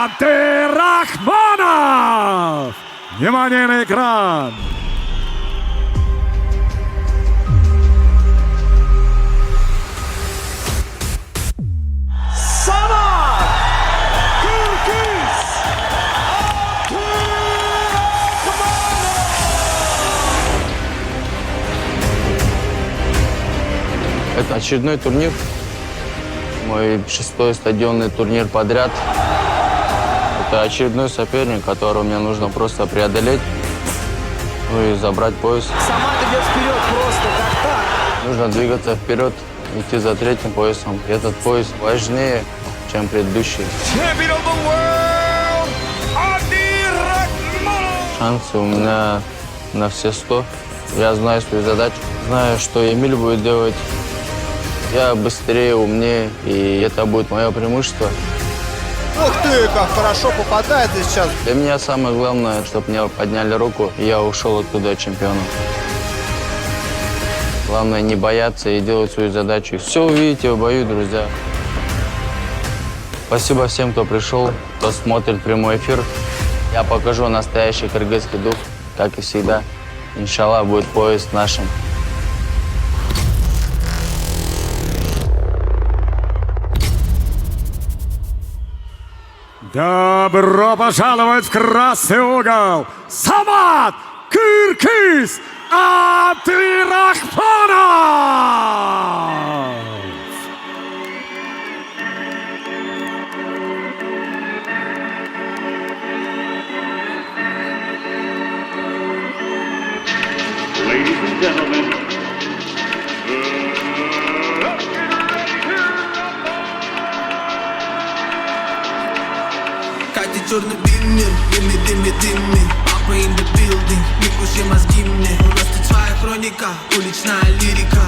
Абдирахманов! Внимание на экран! Это очередной турнир. Мой 6-й стадионный турнир подряд. Это очередной соперник, которого мне нужно просто преодолеть. Ну и забрать пояс. Сама идет вперед просто, как так? Нужно двигаться вперед, идти за третьим поясом. Этот пояс важнее, чем предыдущий. Шансы у меня на все 100. Я знаю свою задачу, знаю, что Эмиль будет делать. Я быстрее, умнее, и это будет мое преимущество. Ух ты, как хорошо попадает сейчас. Для меня самое главное, чтобы мне подняли руку, и я ушел оттуда чемпионом. Главное не бояться и делать свою задачу. Все увидите в бою, друзья. Спасибо всем, кто пришел, кто смотрит прямой эфир. Я покажу настоящий кыргызский дух, как и всегда. Иншаллах, будет пояс нашим. Добро пожаловать в красный угол! Самат Кыргыз Абдирахманов! Ladies and gentlemen, Катя черный биммер, дымми, папа in the building, не пуши мозги мне. У нас тут своя хроника, уличная лирика,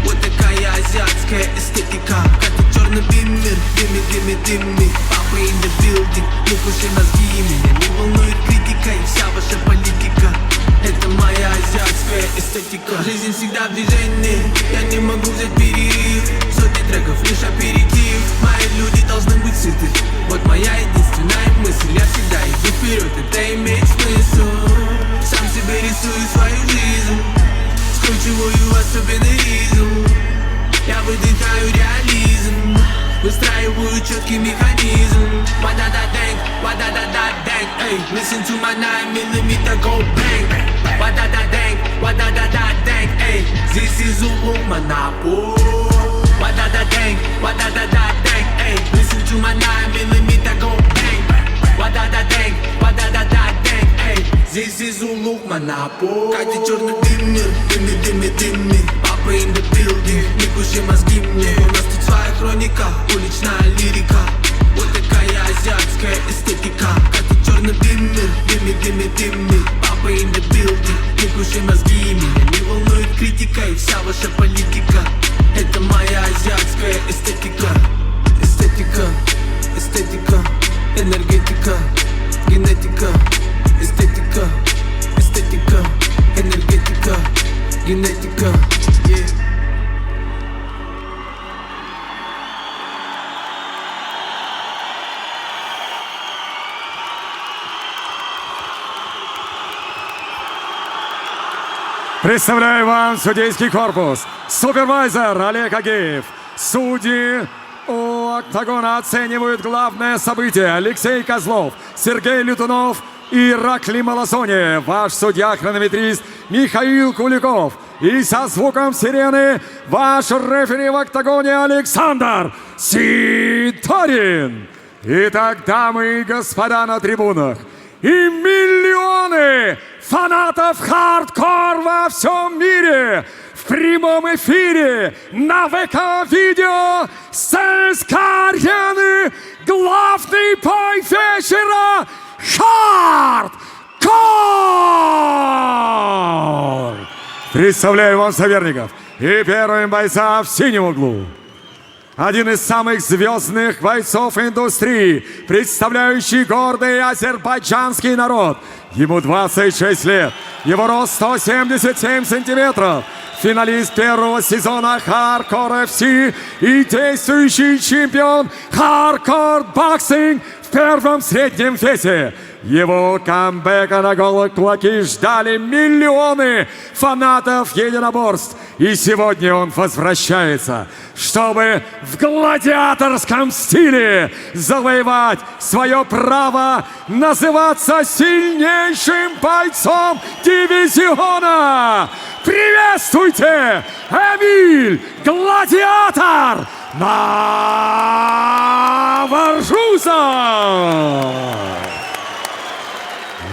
вот такая азиатская эстетика. Катя черный биммер, дымми, папа in the building, не пуши мозги меня. Не волнует критика и вся ваша политика. Это моя азиатская эстетика. Жизнь всегда в движении, я не могу взять перерыв. Сотни треков, лишь аперитив. Мои люди должны быть сыты. Вот моя единственная мысль. Я всегда иду вперед, это имеет смысл. Сам себе рисую свою жизнь, скручиваю особенный ритм. Я выдыхаю реализм, выстраиваю четкий механизм. Wa-da-da-dang, эй. Listen to my 9mm go bang. Wa-da-da-dang, эй. This is Zulu Monopoly. Wa-da-da-dang, эй. Listen to my 9mm go bang. Wa-da-da-dang, эй. This is Zulu Monopoly. Катя черный дыммер, дымми, папа in the building, не пуши мозги мне. У нас тут своя хроника, уличная лирика, вот такая азиатская эстетика. Катя черный дыммер, дымми, папа in the building, не пуши мозги меня. Не волнует критика и вся ваша политика. Это моя азиатская эстетика. Эстетика, энергетика, генетика. Эстетика, энергетика, генетика, yeah. Представляю вам судейский корпус. Супервайзер Олег Агеев. Судьи у октагона оценивают главное событие. Алексей Козлов, Сергей Лютунов и Ираклий Маласони. Ваш судья-хронометрист Михаил Куликов. И со звуком сирены ваш рефери в октагоне Александр Сидорин. Итак, дамы и господа на трибунах и миллионы фанатов хардкор во всем мире в прямом эфире на ВК-видео с ЦСКА-арены главный бой вечера хардкор! Представляю вам соперников и первым бойца в синем углу. один из самых звездных бойцов индустрии, представляющий гордый азербайджанский народ. Ему 26 лет, его рост 177 сантиметров. Финалист первого сезона Hardcore FC и действующий чемпион Hardcore Boxing в первом среднем весе. Его камбэка на голые кулаки ждали миллионы фанатов единоборств. И сегодня он возвращается, чтобы в гладиаторском стиле завоевать свое право называться сильнейшим бойцом дивизиона. Приветствуйте, Эмиль Гладиатор Новоржузов!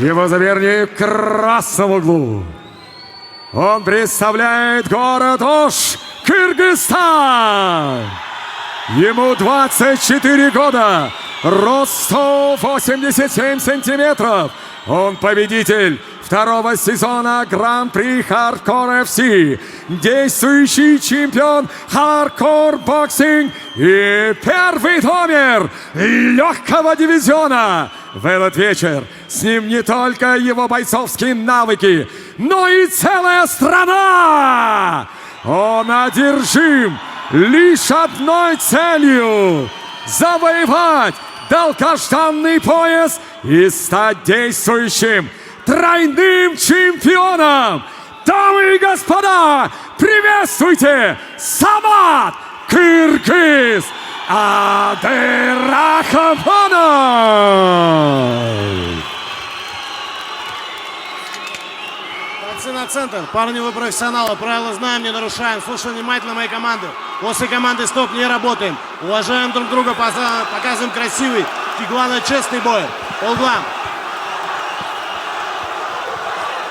Его соперник в красном углу. Он представляет город Ош, Кыргызстан. Ему 24 года, рост 187 сантиметров. Он победитель второго сезона Гран-при Hardcore FC, действующий чемпион Hardcore Boxing и первый номер легкого дивизиона. В этот вечер с ним не только его бойцовские навыки, но и целая страна. Он одержим лишь одной целью – завоевать долгожданный пояс и стать действующим тройным чемпионом. Дамы и господа, приветствуйте Самат Кыргыз Абдырахманов! Бойцы на центр. Парни, вы профессионалы. Правила знаем, не нарушаем. Слушаем внимательно мои команды. После команды стоп не работаем. Уважаем друг друга, показываем красивый и, главное, честный бой. По углам.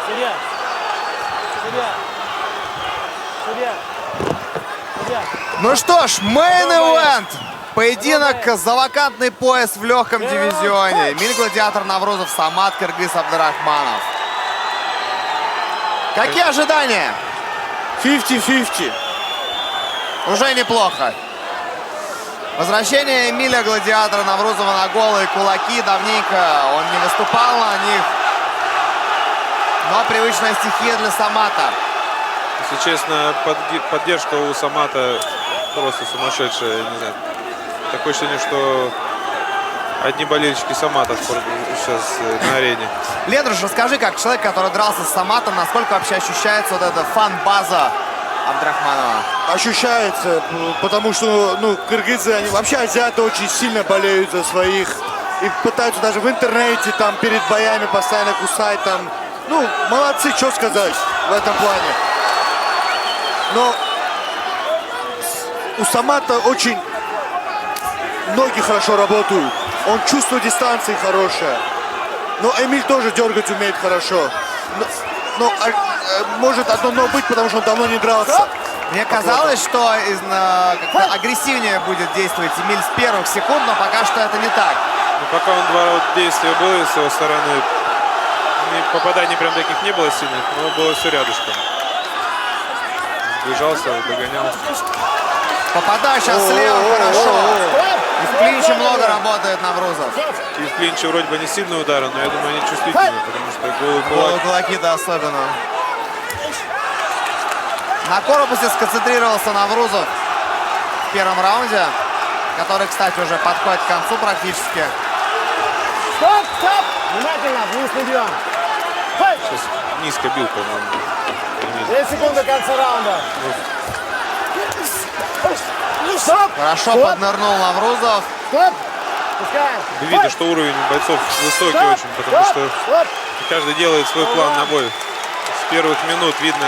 Судья. Судья. Судья. Судья. Ну что ж, мейн-эвент. Поединок за вакантный пояс в легком дивизионе. Эмиль Гладиатор Наврузов, Самат Кыргыз Абдырахманов. Какие ожидания? 50-50. Уже неплохо. Возвращение Эмиля Гладиатора Наврузова на голые кулаки. Давненько он не выступал на них. Но привычная стихия для Самата. Если честно, поддержка у Самата просто сумасшедшая. Не знаю. Такое ощущение, что одни болельщики Самата сейчас на арене. Ледруш, расскажи, как человек, который дрался с Саматом, насколько вообще ощущается вот эта фан-база Абдырахманова? Ощущается, потому что, кыргызы, они вообще азиаты очень сильно болеют за своих. И пытаются даже в интернете, там, перед боями постоянно кусать, там. Молодцы, что сказать в этом плане. Но у Самата очень ноги хорошо работают. Он чувствует дистанции хорошая. Но Эмиль тоже дергать умеет хорошо. Но может одно но быть, потому что он давно не дрался. Мне казалось, что как-то агрессивнее будет действовать Эмиль с первых секунд, но пока что это не так. Пока он два действия было с его стороны, попаданий прям таких не было сильных, но было все рядышком. Сближался, догонял. Попадаю сейчас слева хорошо. И в клинче много работает Наврузов. И в клинче вроде бы не сильные удары, но я думаю, они чувствительные, потому что голый Голые кулак. кулаки-то особенно. На корпусе сконцентрировался Наврузов в первом раунде, который, кстати, уже подходит к концу практически. Стоп, стоп! Внимательно, вниз не бьем. Сейчас низко бил, по-моему. 2 секунды до конца раунда. Стоп! Хорошо поднырнул Наврузов. Стоп! Пускаем. Видно, что уровень бойцов высокий очень, потому что каждый делает свой план на бой. С первых минут видно,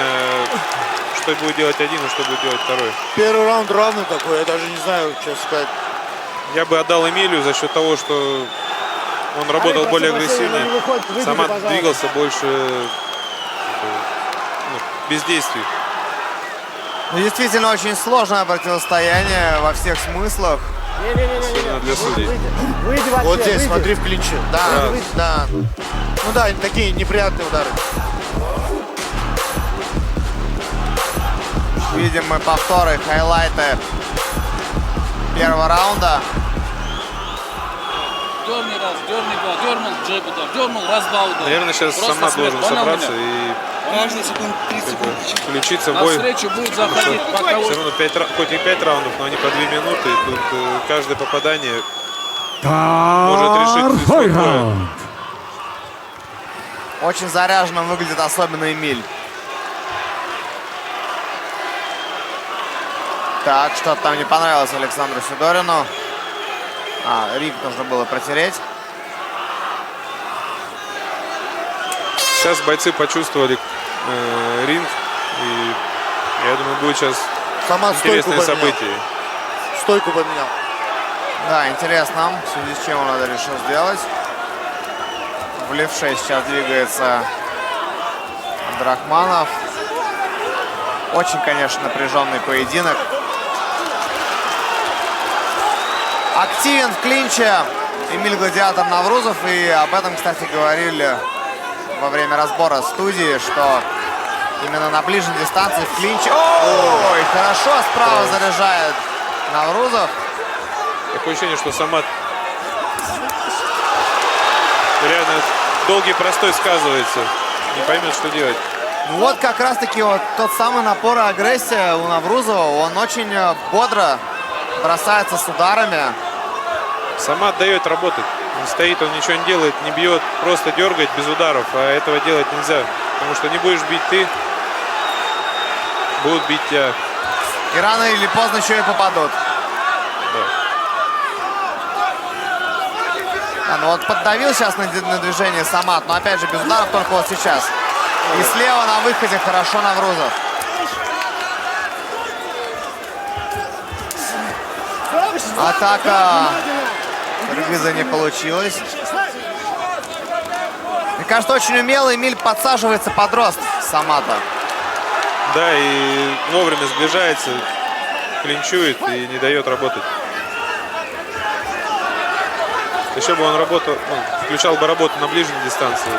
что будет делать один и что будет делать второй. Первый раунд равный такой, я даже не знаю, что сказать. Я бы отдал Эмилию за счет того, что он работал более агрессивнее. Самат двигался больше без действий. Действительно очень сложное противостояние во всех смыслах. Особенно для судей. Вот здесь, смотри, в клинче. Да, да. Ну да, такие неприятные удары. Видим мы повторы, хайлайты первого раунда. Дерни раз, дерни два, дернул, джеб удар, дернул, раз, два удар. Наверное, сейчас Просто Самат смерть. должен Понял собраться меня? и Каждый секунд 30 секунд. включиться в бой. Навстречу будет заходить, пока Все равно хоть и 5 раундов, но они по 2 минуты. И тут каждое попадание может решить Второй исход боя. раунд. Очень заряженным выглядит особенно Эмиль. Так, что-то там не понравилось Александру Сидорину. Ринг нужно было протереть. Сейчас бойцы почувствовали ринг. И я думаю, будет сейчас Самат стойку интересное поменял. событие. Стойку поменял. Да, интересно, в связи с чем он это решил сделать. В левше сейчас двигается Абдрахманов. Очень, конечно, напряженный поединок. Активен в клинче Эмиль Гладиатор Наврузов. И об этом, кстати, говорили во время разбора студии, что именно на ближней дистанции в клинче... Ой, хорошо справа заряжает Наврузов. Такое ощущение, что Самат реально долгий простой сказывается. Не поймет, что делать. Ну вот как раз-таки вот тот самый напор и агрессия у Наврузова. Он очень бодро бросается с ударами. Самат дает работать. Он стоит, он ничего не делает, не бьет, просто дергает без ударов. А этого делать нельзя. Потому что не будешь бить ты, будут бить тебя. И рано или поздно еще и попадут. Ну вот поддавил сейчас на движение Самат, но опять же без ударов только вот сейчас. И слева на выходе хорошо Наврузов. Атака Кыргыза не получилась. Мне кажется, очень умело Эмиль подсаживается под рост Самата. Да, и вовремя сближается, клинчует и не дает работать. Еще бы он работал, включал бы работу на ближней дистанции.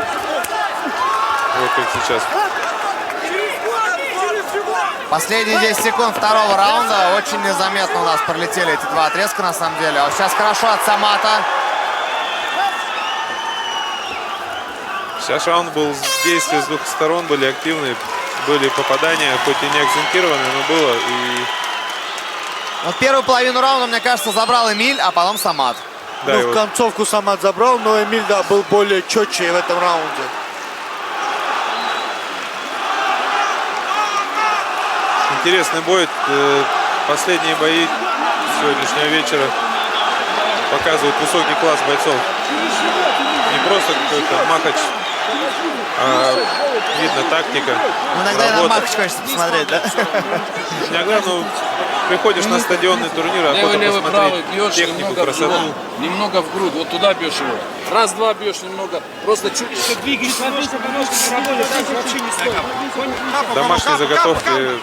Вот как сейчас. Последние 10 секунд второго раунда. Очень незаметно у нас пролетели эти два отрезка на самом деле. А вот сейчас хорошо от Самата. Сейчас раунд был действия с двух сторон, были активные, были попадания, хоть и не акцентированные, но было. И... Вот первую половину раунда, мне кажется, забрал Эмиль, а потом Самат. Да, Ну, и в вот концовку Самат забрал, но Эмиль, да, был более четче в этом раунде. интересный бой. Последние бои сегодняшнего вечера показывают высокий класс бойцов. Не просто какой-то махач, а видно тактика. Иногда и на махач хочется посмотреть, да? Иногда, приходишь на стадионный турнир, охота левый, правый, посмотреть бьешь технику, немного в красоту. живот, немного в грудь, вот туда бьешь его. Раз-два бьешь немного, просто чуть двигаешь немножко, вообще не стоит. Домашние заготовки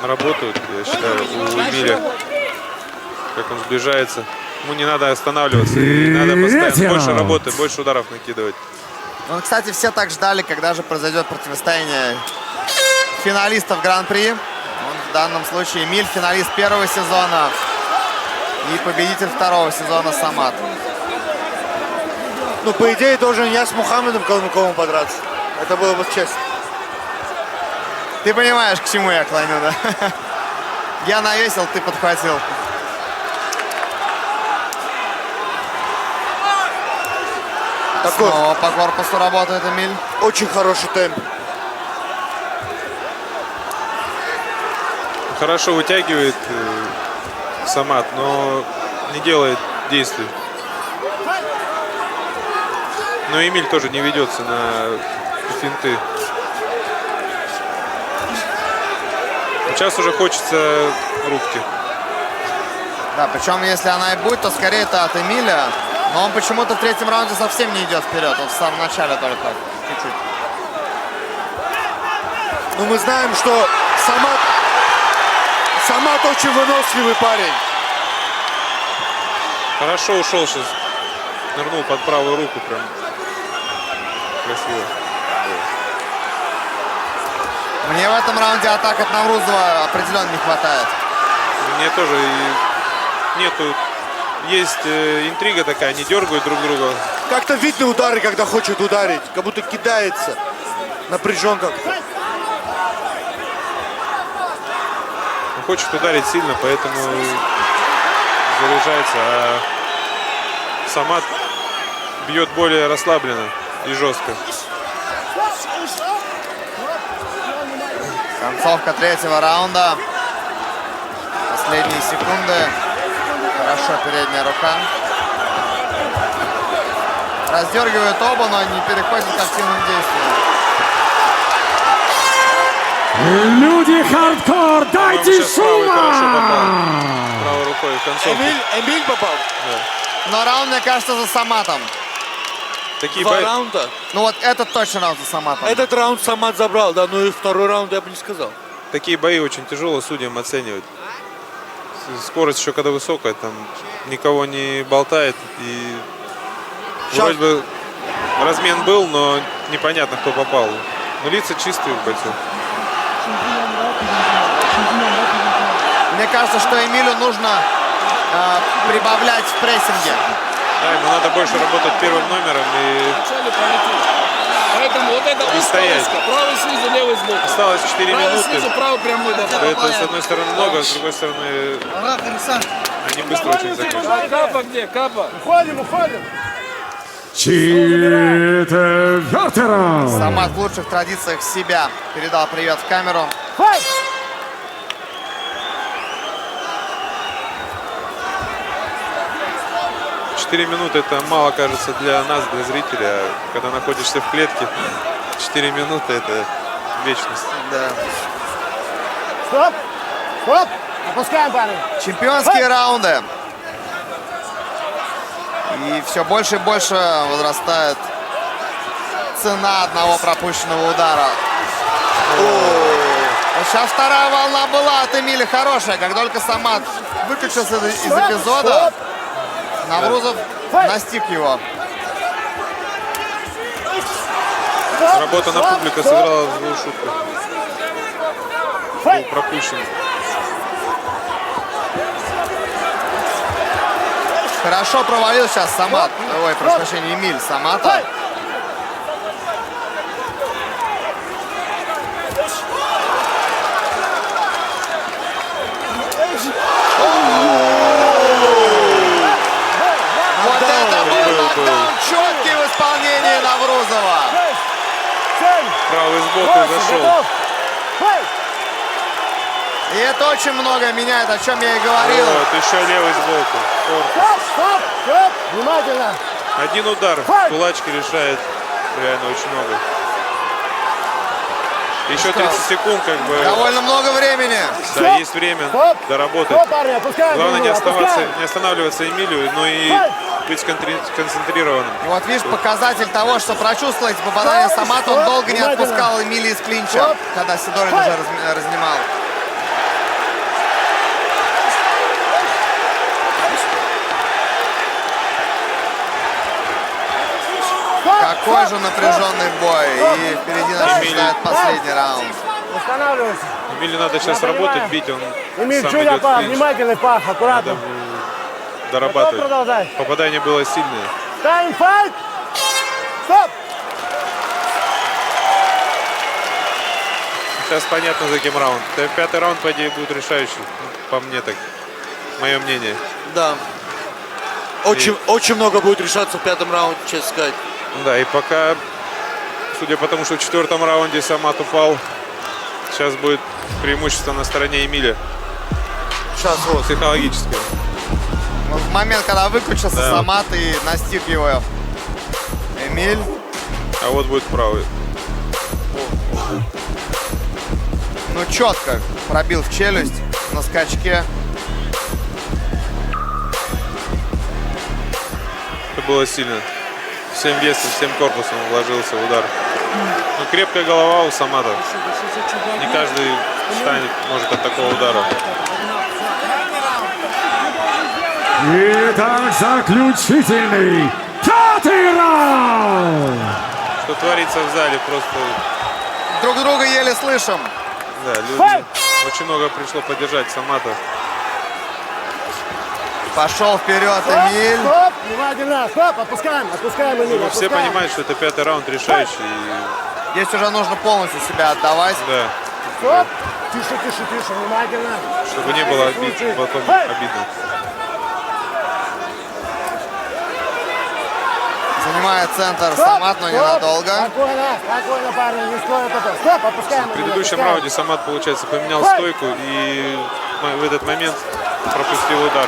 работают, я считаю, у Эмиля. Как он сближается. Ему не надо останавливаться, и надо постоянно больше работы, больше ударов накидывать. Ну, кстати, все так ждали, когда же произойдет противостояние финалистов Гран-при. В данном случае Эмиль, финалист первого сезона, и победитель второго сезона Самат. Ну, по идее, должен я с Мухаммедом Калмыковым подраться. Это было бы честно. Ты понимаешь, к чему я клоню, да? Я навесил, ты подхватил. Такой Снова по корпусу работает Эмиль. очень хороший темп. Хорошо вытягивает Самат, но не делает действий. Но Эмиль тоже не ведется на финты. Сейчас уже хочется рубки. Да, причем если она и будет, то скорее это от Эмиля. Но он почему-то в третьем раунде совсем не идет вперед. Вот в самом начале только чуть-чуть. Но мы знаем, что Самат очень выносливый парень. Хорошо ушел сейчас. Нырнул под правую руку прям. Красиво. Мне в этом раунде атак от Наврузова определенно не хватает. Мне тоже. И нету, есть интрига такая, они дергают друг друга. Как-то видны удары, когда хочет ударить. Как будто кидается. Напряжен как-то. Он хочет ударить сильно, поэтому заряжается, а Самат бьет более расслабленно и жестко. Концовка третьего раунда. Последние секунды. Хорошо, передняя рука. Раздергивают оба, но не переходят к активным действиям. Люди хардкор, дайте Сейчас правый хорошо шума! попал. Правой рукой в концовку. Эмиль попал. Но раунд, мне кажется, за Саматом. Такие Два бои... раунда. Ну вот этот точно раунд за Саматом. Этот раунд Самат забрал, да, ну и второй раунд я бы не сказал. Такие бои очень тяжело судьям оценивать. Скорость еще когда высокая, там никого не болтает. И вроде бы размен был, но непонятно, кто попал. Но лица чистые у бойцов. Мне кажется, что Эмилю нужно прибавлять в прессинге. Да, ему надо больше работать первым номером и Вначале полетит. Поэтому вот это узкая стоять. узко. Правый снизу, левый сбоку. осталось 4 Правый минуты. снизу, правый прямой. Да. Это с одной стороны много, а с другой стороны они быстро очень закончатся. Капа где? Капа. Уходим. Четвертый раунд. Самат в лучших традициях себя передал привет в камеру. Файт! 4 минуты это мало, кажется, для нас, для зрителя. А когда находишься в клетке, 4 минуты это вечность. Да. Стоп! Опускаем, парень. Чемпионские раунды. И все больше и больше возрастает цена одного пропущенного удара. Вот сейчас вторая волна была от Эмиля хорошая. Как только Самат выключился из эпизода, Наврузов настиг его. Работа на публику сыграла злую шутку. Был пропущен. Хорошо провалил сейчас Самат. Ой, прошу прощения, Эмиль Самата. Вот это был нокдаун четкий в исполнении Наврузова. Правый сбоку зашел. И это очень много меняет, о чем я и говорил. Вот, еще левый сбоку. Корпус. Внимательно. Один удар кулачки решает реально очень много. Еще 30 секунд, как бы. Довольно много времени. Да, есть время доработать. Парни, опускаем. Главное не останавливаться Эмилию, но и быть сконцентрированным. И вот видишь, показатель того, что прочувствовал эти попадания Самата, он долго не отпускал Эмили из клинча, когда Сидорин уже разнимал. Какой же напряженный бой. И впереди нас ждет последний раунд. Останавливайся. Эмилию надо сейчас работать, бить, он Эмиль, сам чуть идет в клинч. внимательный, пах, аккуратно. Надо дорабатывать. Продолжай. Попадание было сильное. Тайм файт! Стоп! Сейчас понятно, за кем раунд. Пятый раунд, по идее, будет решающий. По мне так. Мое мнение. Да. Очень много будет решаться в пятом раунде, честно сказать. Да, и пока, судя по тому, что в четвертом раунде Самат упал, сейчас будет преимущество на стороне Эмиля. Сейчас вот. Психологическое. В момент, когда выключился Самат и настиг его Эмиль. А вот будет правый. Ну, четко пробил в челюсть на скачке. Это было сильно. Всем весом, всем корпусом вложился в удар. Ну, крепкая голова у Самата. Не каждый встанет, может, от такого удара. Итак, заключительный пятый раунд. Что творится в зале, просто... Друг друга еле слышим. Да, люди... Очень много пришло поддержать Самата. Пошел вперед Эмиль. Стоп, внимательно, стоп, отпускаем, Эмиль, Ну, все понимают, что это 5-й раунд решающий. И, Здесь уже нужно полностью себя отдавать. да, Стоп, тише, внимательно. чтобы не было потом обидно. Занимает центр Самат, но ненадолго. Спокойно, парни, не стоит это. Стоп, отпускаем. В предыдущем раунде Самат, получается, поменял стойку и в этот момент пропустил удар.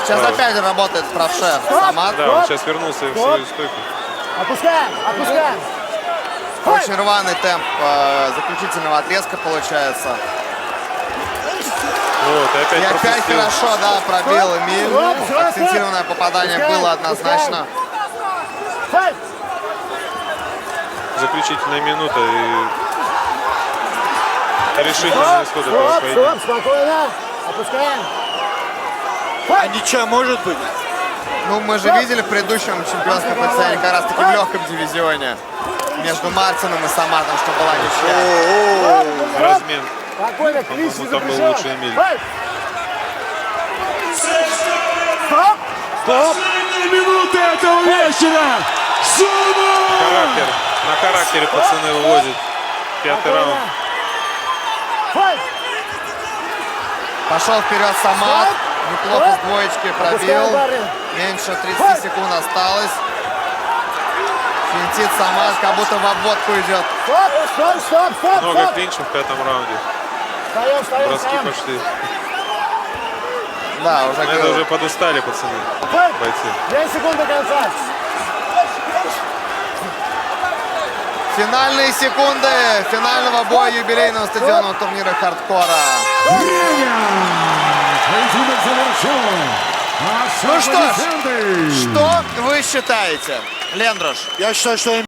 Сейчас опять работает правша Самат. Да, он сейчас вернулся в свою стойку. Опускаем. Очень рваный темп заключительного отрезка получается. Вот, и опять И опять пропустил. хорошо, да, пробил Эмиль. Акцентированное попадание было однозначно. Заключительная минута и решительный исход этого поединка. Спокойно, опускаем. А ничья может быть? Ну, мы же видели в предыдущем чемпионском поединке, как раз таки в легком дивизионе между Мартином и Саматом, что была ничья. Размен. Спокойно, клич По-моему, там был лучше Эмиль. Стоп. Минуты этого вечера! Характер. На характере пацаны вывозят. 5-й раунд. Пошел вперед Самат. Неплохо с двоечки пробил. Меньше 30 секунд осталось. Финтит Самат, как будто в обводку идет. Стоп. Много клинчев в 5-м раунде. Броски пошли. Да, уже Это уже подустали пацаны, бойцы. 2 секунды до конца. финальные секунды финального боя юбилейного стадионного турнира хардкора. Поединок завершен. Ну что ж, что вы считаете, Лендрош? Я считаю, что